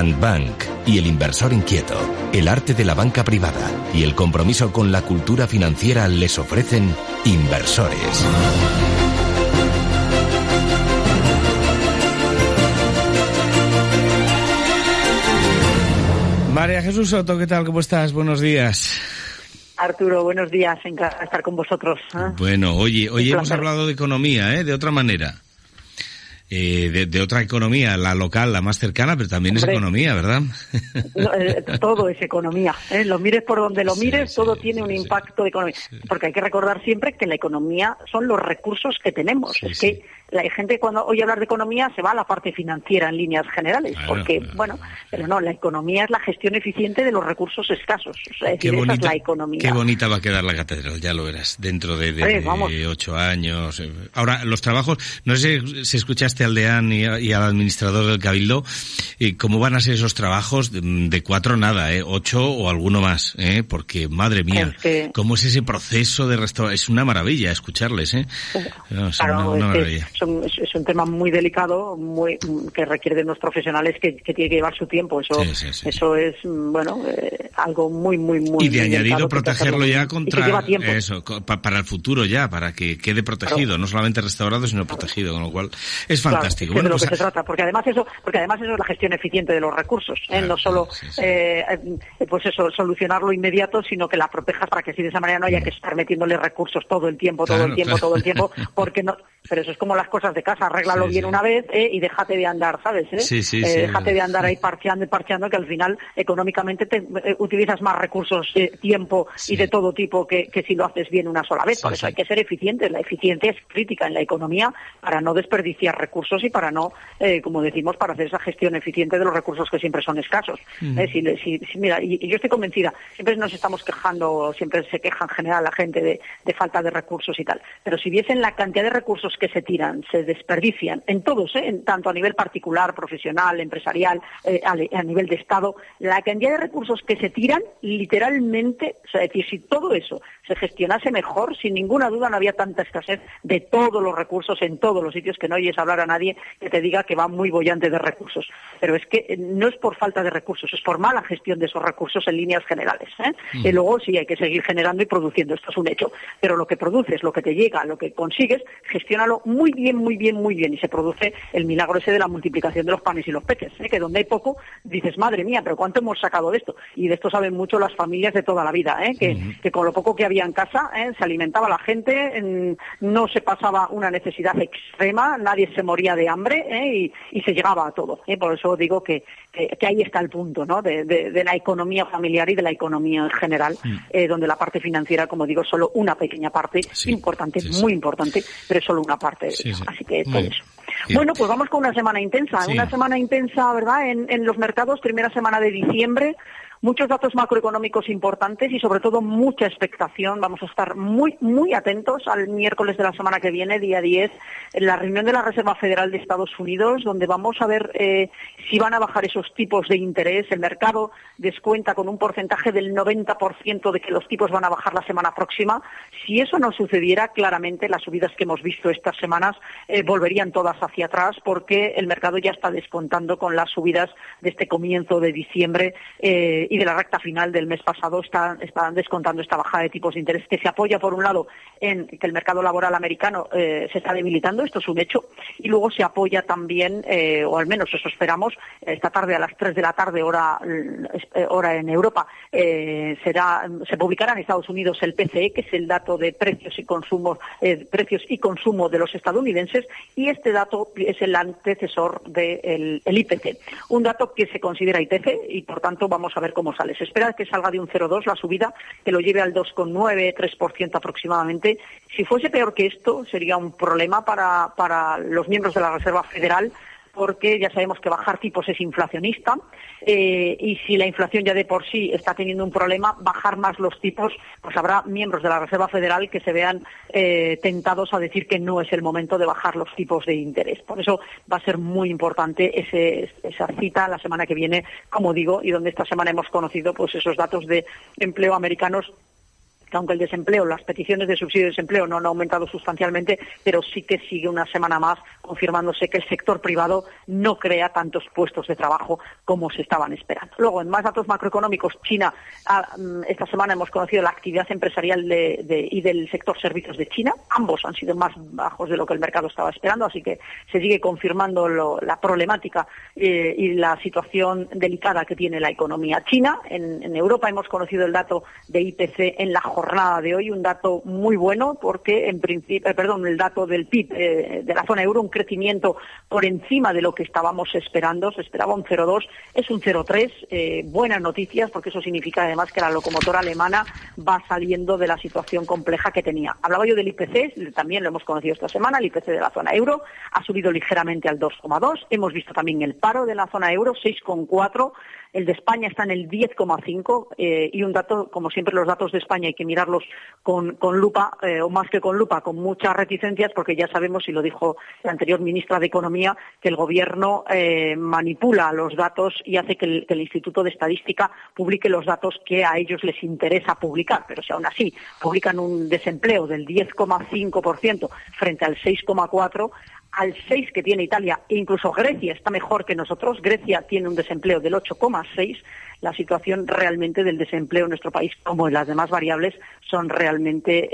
Andbank y el inversor inquieto, el arte de la banca privada y el compromiso con la cultura financiera les ofrecen Inversores. María Jesús Soto, ¿qué tal? ¿Cómo estás? Buenos días. Arturo, buenos días, encantada de estar con vosotros. Bueno, hoy hemos hablado de economía, de otra manera. De otra economía, la local, la más cercana, pero también es economía, ¿verdad? Todo es economía. Lo mires por donde lo mires, todo tiene un impacto de economía. Porque hay que recordar siempre que la economía son los recursos que tenemos. Que la gente cuando oye hablar de economía se va a la parte financiera en líneas generales, pero no, la economía es la gestión eficiente de los recursos escasos. O sea, esa es la economía. Qué bonita va a quedar la catedral, ya lo verás, dentro de 8 años. Ahora, los trabajos, no sé si escuchaste al deán y al administrador del Cabildo, ¿cómo van a ser esos trabajos? De 4 nada, 8 o alguno más, porque, madre mía, ¿cómo es ese proceso de restauración? Es una maravilla escucharles, una maravilla. Es un tema muy delicado, que requiere de unos profesionales que tiene que llevar su tiempo. Eso es, algo muy y de añadido protegerlo ya contra eso, para el futuro ya, para que quede protegido, no solamente restaurado, sino protegido, con lo cual es fantástico. Es de lo que se trata, porque además eso es la gestión eficiente de los recursos, no solo solucionarlo inmediato, sino que la protejas para que así de esa manera no haya que estar metiéndole recursos todo el tiempo, porque no. Pero eso es como las cosas de casa, arréglalo bien una vez y déjate de andar, ¿sabes? Déjate de andar ahí parcheando, que al final económicamente te utilizas más recursos, tiempo y de todo tipo que si lo haces bien una sola vez. Por eso hay que ser eficientes. La eficiencia es crítica en la economía para no desperdiciar recursos y para no, como decimos, para hacer esa gestión eficiente de los recursos que siempre son escasos. Mira, y yo estoy convencida, siempre nos estamos quejando, siempre se queja en general la gente de falta de recursos y tal, pero si viesen la cantidad de recursos que se tiran, se desperdician, en todos, tanto a nivel particular, profesional, empresarial, a nivel de Estado, la cantidad de recursos que se tiran, literalmente, o sea, es decir, si todo eso se gestionase mejor, sin ninguna duda no había tanta escasez de todos los recursos en todos los sitios, que no oyes hablar a nadie que te diga que va muy boyante de recursos. Pero es que no es por falta de recursos, es por mala gestión de esos recursos en líneas generales. Y luego sí hay que seguir generando y produciendo, esto es un hecho. Pero lo que produces, lo que te llega, lo que consigues, gestiónalo muy bien, y se produce el milagro ese de la multiplicación de los panes y los peces, que donde hay poco dices, madre mía, pero ¿cuánto hemos sacado de esto? Y de esto saben mucho las familias de toda la vida, que con lo poco que había en casa se alimentaba la gente, no se pasaba una necesidad extrema, nadie se moría de hambre y se llegaba a todo. Por eso digo que ahí está el punto, ¿no? de la economía familiar y de la economía en general, donde la parte financiera, como digo, es solo una pequeña parte, importante, muy importante, pero es solo una parte. Así que todo eso. Bueno, pues vamos con una semana intensa, ¿verdad? En los mercados, primera semana de diciembre. Muchos datos macroeconómicos importantes y sobre todo mucha expectación. Vamos a estar muy, muy atentos al miércoles de la semana que viene, día 10, en la reunión de la Reserva Federal de Estados Unidos, donde vamos a ver si van a bajar esos tipos de interés. El mercado descuenta con un porcentaje del 90% de que los tipos van a bajar la semana próxima. Si eso no sucediera, claramente las subidas que hemos visto estas semanas volverían todas hacia atrás, porque el mercado ya está descontando con las subidas de este comienzo de diciembre y de la recta final del mes pasado. Están descontando esta bajada de tipos de interés, que se apoya por un lado en que el mercado laboral americano se está debilitando, esto es un hecho, y luego se apoya también, o al menos eso esperamos, esta tarde a las 3 de la tarde, hora en Europa, se publicará en Estados Unidos el PCE, que es el dato de precios y consumo de los estadounidenses, y este dato es el antecesor del IPC, un dato que se considera IPC y por tanto vamos a ver cómo sale. Se espera que salga de un 0,2 la subida, que lo lleve al 2,9, 3% aproximadamente. Si fuese peor que esto, sería un problema para los miembros de la Reserva Federal, porque ya sabemos que bajar tipos es inflacionista, y si la inflación ya de por sí está teniendo un problema, bajar más los tipos, pues habrá miembros de la Reserva Federal que se vean tentados a decir que no es el momento de bajar los tipos de interés. Por eso va a ser muy importante esa cita la semana que viene, como digo, y donde esta semana hemos conocido pues esos datos de empleo americanos que aunque el desempleo, las peticiones de subsidio de desempleo no han aumentado sustancialmente, pero sí que sigue una semana más confirmándose que el sector privado no crea tantos puestos de trabajo como se estaban esperando. Luego, en más datos macroeconómicos, China, esta semana hemos conocido la actividad empresarial y del sector servicios de China. Ambos han sido más bajos de lo que el mercado estaba esperando, así que se sigue confirmando la problemática y la situación delicada que tiene la economía china. En Europa hemos conocido el dato de IPC en la jornada de hoy, un dato muy bueno porque el dato del PIB de la zona euro, un crecimiento por encima de lo que estábamos esperando. Se esperaba un 0,2, es un 0,3. Buenas noticias, porque eso significa además que la locomotora alemana va saliendo de la situación compleja que tenía. Hablaba yo del IPC, también lo hemos conocido esta semana, el IPC de la zona euro ha subido ligeramente al 2,2. Hemos visto también el paro de la zona euro, 6,4. El de España está en el 10,5 y un dato, como siempre los datos de España hay que mirarlos con lupa, o más que con lupa, con muchas reticencias, porque ya sabemos, y lo dijo la anterior ministra de Economía, que el Gobierno manipula los datos y hace que el Instituto de Estadística publique los datos que a ellos les interesa publicar. Pero si aún así publican un desempleo del 10,5% frente al 6,4%, al 6 que tiene Italia, e incluso Grecia está mejor que nosotros. Grecia tiene un desempleo del 8,6. La situación realmente del desempleo en nuestro país, como en las demás variables, son realmente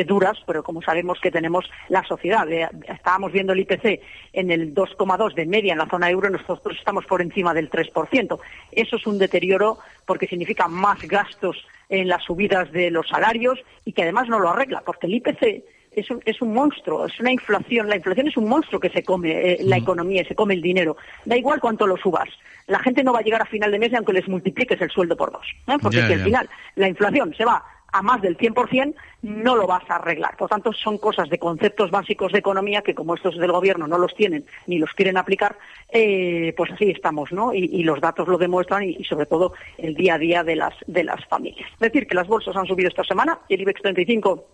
duras, pero como sabemos que tenemos la sociedad, estábamos viendo el IPC en el 2,2 de media en la zona euro, nosotros estamos por encima del 3%. Eso es un deterioro porque significa más gastos en las subidas de los salarios y que además no lo arregla, porque el IPC es un monstruo, es una inflación. La inflación es un monstruo que se come la economía, se come el dinero. Da igual cuánto lo subas. La gente no va a llegar a final de mes aunque les multipliques el sueldo por 2. Porque si al final la inflación se va a más del 100%, no lo vas a arreglar. Por tanto, son cosas de conceptos básicos de economía que, como estos del Gobierno no los tienen ni los quieren aplicar, pues así estamos, ¿no? Y los datos lo demuestran y sobre todo el día a día de las familias. Es decir, que las bolsas han subido esta semana y el IBEX 35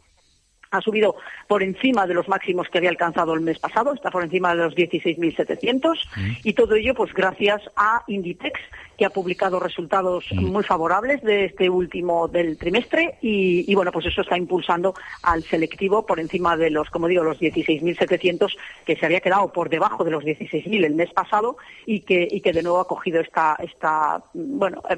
ha subido por encima de los máximos que había alcanzado el mes pasado, está por encima de los 16.700 y todo ello pues gracias a Inditex, que ha publicado resultados muy favorables de este último del trimestre y bueno, pues eso está impulsando al selectivo por encima de los, como digo, los 16.700, que se había quedado por debajo de los 16.000 el mes pasado y que de nuevo ha cogido esta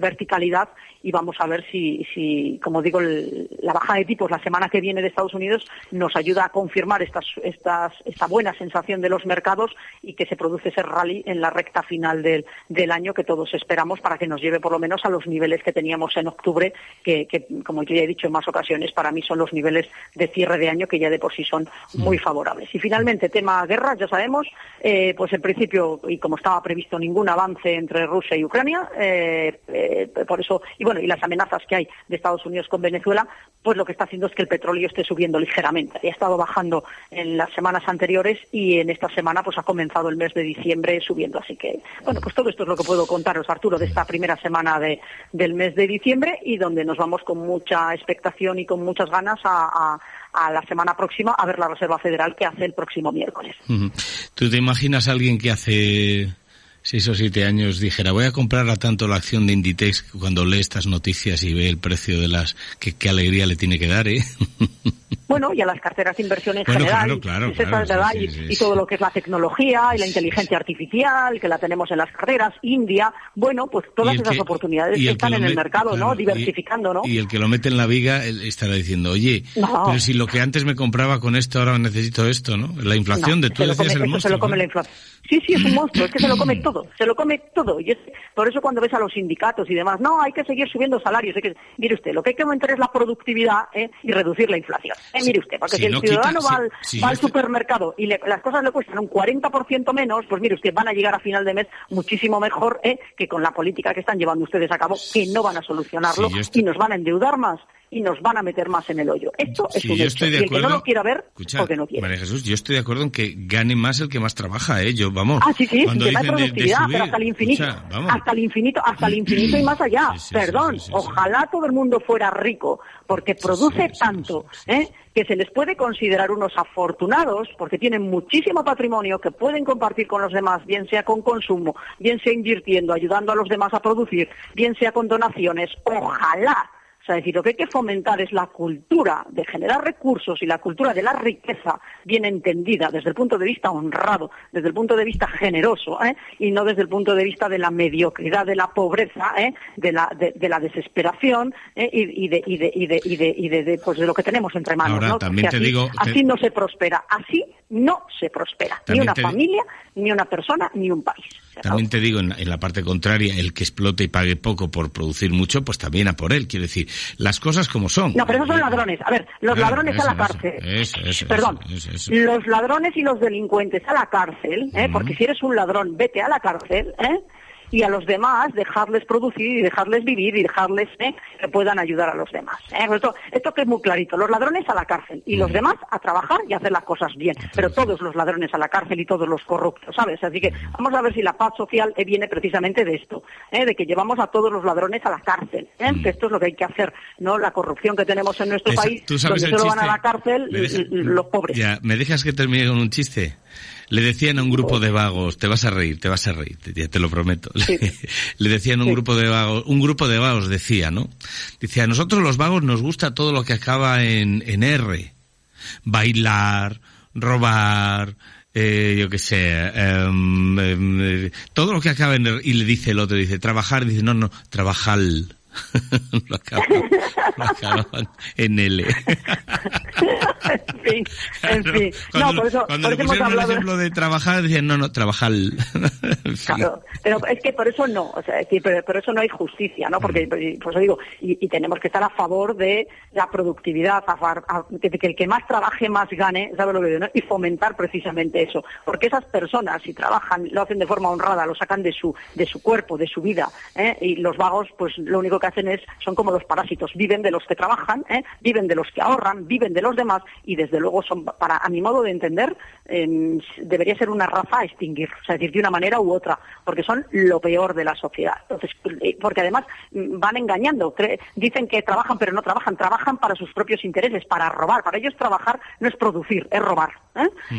verticalidad y vamos a ver si como digo, la bajada de tipos la semana que viene de Estados Unidos nos ayuda a confirmar esta buena sensación de los mercados y que se produce ese rally en la recta final del año que todos esperamos para que nos lleve por lo menos a los niveles que teníamos en octubre, que como yo ya he dicho en más ocasiones, para mí son los niveles de cierre de año que ya de por sí son muy favorables. Y finalmente, tema guerra, ya sabemos, pues en principio, y como estaba previsto, ningún avance entre Rusia y Ucrania, por eso, y las amenazas que hay de Estados Unidos con Venezuela, pues lo que está haciendo es que el petróleo esté subiendo ligeramente. Ha estado bajando en las semanas anteriores y en esta semana pues ha comenzado el mes de diciembre subiendo. Así que, bueno, pues todo esto es lo que puedo contaros, Arturo, de esta primera semana del mes de diciembre y donde nos vamos con mucha expectación y con muchas ganas a la semana próxima a ver la Reserva Federal que hace el próximo miércoles. ¿Tú te imaginas a alguien que hace 6 o 7 años dijera voy a comprar a tanto la acción de Inditex cuando lee estas noticias y ve el precio de las... Qué alegría le tiene que dar, ¿eh? Bueno, y a las carteras de inversión en general, claro, y todo lo que es la tecnología y la inteligencia artificial, que la tenemos en las carteras, India, bueno, pues todas esas oportunidades que están en el mercado, claro, ¿no? Diversificando, ¿no? Y el que lo mete en la viga estará diciendo, oye, pero si lo que antes me compraba con esto, ahora necesito esto, ¿no? La inflación de tú decías el monstruo. Se lo come la inflación. Sí, es un monstruo, es que se lo come todo, y por eso cuando ves a los sindicatos y demás, no, hay que seguir subiendo salarios, mire usted, lo que hay que aumentar es la productividad y reducir la inflación. Mire usted, porque si el ciudadano va al supermercado y las cosas le cuestan un 40% menos, pues mire usted, van a llegar a final de mes muchísimo mejor que con la política que están llevando ustedes a cabo, que no van a solucionarlo y nos van a endeudar más y nos van a meter más en el hoyo. Esto es un hecho. Y el que no lo quiera ver, porque no quiere. María Jesús, yo estoy de acuerdo en que gane más el que más trabaja, yo, vamos. Sí, tema de productividad, pero hasta el infinito. Hasta el infinito y más allá. Perdón, ojalá todo el mundo fuera rico, porque produce tanto, que se les puede considerar unos afortunados, porque tienen muchísimo patrimonio que pueden compartir con los demás, bien sea con consumo, bien sea invirtiendo, ayudando a los demás a producir, bien sea con donaciones. Ojalá O sea, es decir, lo que hay que fomentar es la cultura de generar recursos y la cultura de la riqueza bien entendida desde el punto de vista honrado, desde el punto de vista generoso, y no desde el punto de vista de la mediocridad, de la pobreza, de la desesperación, y de lo que tenemos entre manos. Ahora, ¿no? También te digo, así no se prospera, así no se prospera, ni una familia, ni una persona, ni un país. También te digo, en la parte contraria, el que explote y pague poco por producir mucho, pues también a por él. Quiero decir, las cosas como son. No, pero esos son ladrones. A ver, los ladrones a la cárcel. Perdón, los ladrones y los delincuentes a la cárcel, porque si eres un ladrón, vete a la cárcel, y a los demás dejarles producir y dejarles vivir y dejarles que puedan ayudar a los demás. Esto que es muy clarito. Los ladrones a la cárcel y los demás a trabajar y a hacer las cosas bien. Pero todos los ladrones a la cárcel y todos los corruptos, ¿sabes? Así que vamos a ver si la paz social viene precisamente de esto, de que llevamos a todos los ladrones a la cárcel, que esto es lo que hay que hacer, ¿no? La corrupción que tenemos en nuestro país, donde solo van a la cárcel los pobres. Ya, ¿me dejas que termine con un chiste? Le decían a un grupo de vagos, te vas a reír, ya te lo prometo. Sí. Le decían a un grupo de vagos decía, ¿no? Dice, a nosotros los vagos nos gusta todo lo que acaba en R. Bailar, robar, yo qué sé, todo lo que acaba en R. Y le dice el otro, dice, trabajar, dice, no, trabajar. Lo acaban en L. En fin. Cuando, por eso hemos hablado el ejemplo de trabajar, decían, no, trabajar. Claro, pero es que por eso no, o sea, es decir, pero eso no hay justicia, ¿no? Porque, pues digo, y tenemos que estar a favor de la productividad, de que el que más trabaje más gane, ¿sabes lo que digo? ¿No? Y fomentar precisamente eso, porque esas personas, si trabajan, lo hacen de forma honrada, lo sacan de su cuerpo, de su vida, y los vagos, pues lo único que hacen son como los parásitos, viven de los que trabajan, viven de los que ahorran, viven de los demás, y desde luego son, a mi modo de entender, debería ser una raza a extinguir, o sea, decir, de una manera u otra, porque son lo peor de la sociedad. Entonces, porque además van engañando, dicen que trabajan pero no trabajan para sus propios intereses, para robar. Para ellos trabajar no es producir, es robar,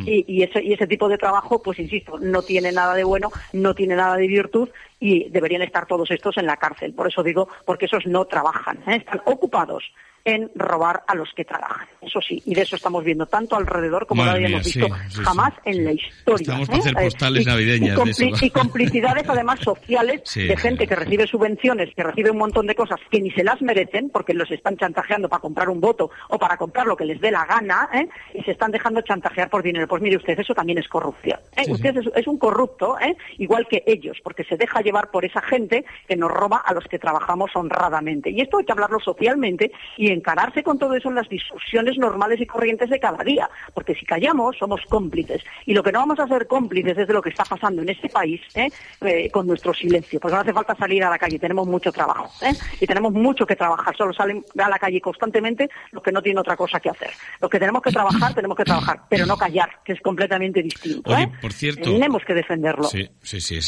y ese tipo de trabajo, pues insisto, no tiene nada de bueno, no tiene nada de virtud, y deberían estar todos estos en la cárcel. Por eso digo, porque esos no trabajan, están ocupados en robar a los que trabajan. Eso sí, y de eso estamos viendo tanto alrededor como no habíamos visto jamás en la historia. Estamos para hacer postales navideñas de eso. Y complicidades además sociales de gente que recibe subvenciones, que recibe un montón de cosas que ni se las merecen porque los están chantajeando para comprar un voto o para comprar lo que les dé la gana, y se están dejando chantajear por dinero. Pues mire usted, eso también es corrupción. Usted es un corrupto, igual que ellos, porque se deja llevar por esa gente que nos roba a los que trabajamos honradamente. Y esto hay que hablarlo socialmente y encararse con todo eso en las discusiones normales y corrientes de cada día, porque si callamos somos cómplices, y lo que no vamos a ser cómplices es de lo que está pasando en este país, con nuestro silencio, porque no hace falta salir a la calle, tenemos mucho trabajo, y tenemos mucho que trabajar, solo salen a la calle constantemente los que no tienen otra cosa que hacer. Los que tenemos que trabajar, pero no callar, que es completamente distinto. Oye, por cierto, tenemos que defenderlo. Sí,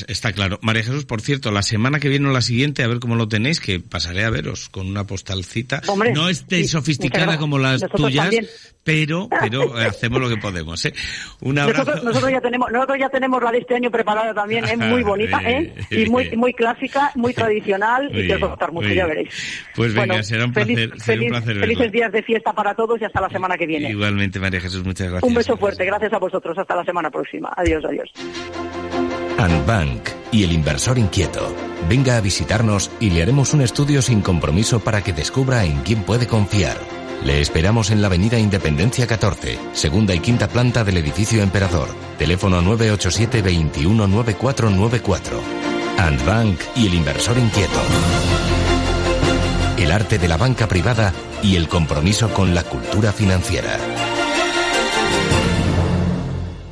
está claro. María Jesús, por cierto, la semana que viene o la siguiente, a ver cómo lo tenéis, que pasaré a veros con una postalcita. Hombre, no es sofisticada como las tuyas, también. pero hacemos lo que podemos, Un abrazo. Nosotros ya tenemos la de este año preparada también, es muy bonita, y muy clásica, muy tradicional, y quiero contar mucho, ya veréis. Pues venga, será un placer felices días de fiesta para todos y hasta la semana que viene. Igualmente, María Jesús, muchas gracias. Un beso fuerte, gracias a vosotros, hasta la semana próxima. Adiós. Andbank y el inversor inquieto. Venga a visitarnos y le haremos un estudio sin compromiso para que descubra en quién puede confiar. Le esperamos en la avenida Independencia 14, segunda y quinta planta del edificio Emperador. Teléfono 987 21 9494. Andbank y el inversor inquieto. El arte de la banca privada y el compromiso con la cultura financiera.